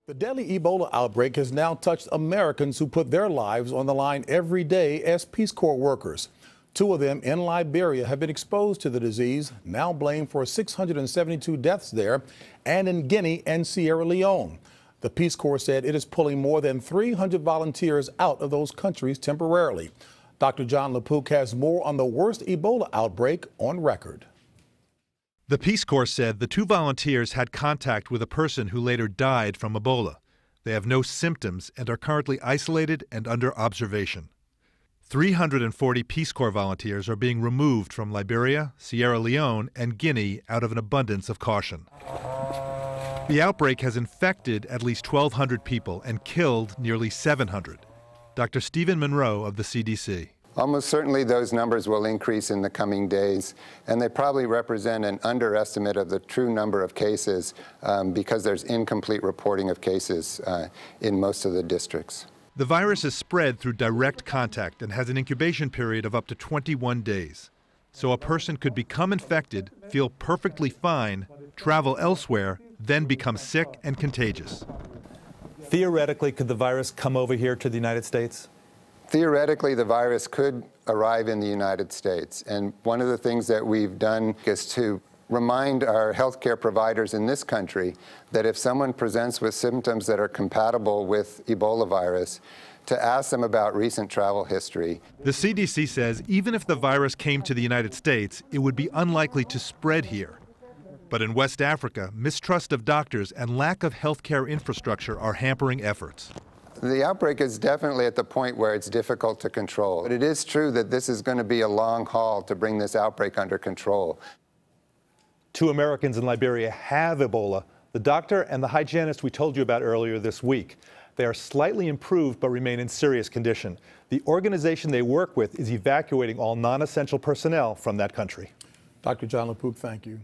The deadly Ebola outbreak has now touched Americans who put their lives on the line every day as Peace Corp workers. Two of them in Liberia have been exposed to the disease, now blamed for 672 deaths there, and in Guinea and Sierra Leone. The Peace Corps said it is pulling more than 300 volunteers out of those countries temporarily. Dr. Jon LaPook has more on the worst Ebola outbreak on record. The Peace Corps said the two volunteers had contact with a person who later died from Ebola. They have no symptoms and are currently isolated and under observation. 340 Peace Corps volunteers are being removed from Liberia, Sierra Leone, and Guinea out of an abundance of caution. The outbreak has infected at least 1,200 people and killed nearly 700. Dr. Stephen Monroe of the CDC. Almost certainly those numbers will increase in the coming days, and they probably represent an underestimate of the true number of cases because there's incomplete reporting of cases in most of the districts. The virus is spread through direct contact and has an incubation period of up to 21 days. So a person could become infected, feel perfectly fine, travel elsewhere, then become sick and contagious. Theoretically, could the virus come over here to the United States? Theoretically, the virus could arrive in the United States, and one of the things that we've done is to remind our healthcare providers in this country that if someone presents with symptoms that are compatible with Ebola virus, to ask them about recent travel history. The CDC says even if the virus came to the United States, it would be unlikely to spread here. But in West Africa, mistrust of doctors and lack of healthcare infrastructure are hampering efforts. The outbreak is definitely at the point where it's difficult to control. But it is true that this is going to be a long haul to bring this outbreak under control. 2 Americans in Liberia have Ebola, the doctor and the hygienist we told you about earlier this week. They are slightly improved but remain in serious condition. The organization they work with is evacuating all non-essential personnel from that country. Dr. Jon LaPook, thank you.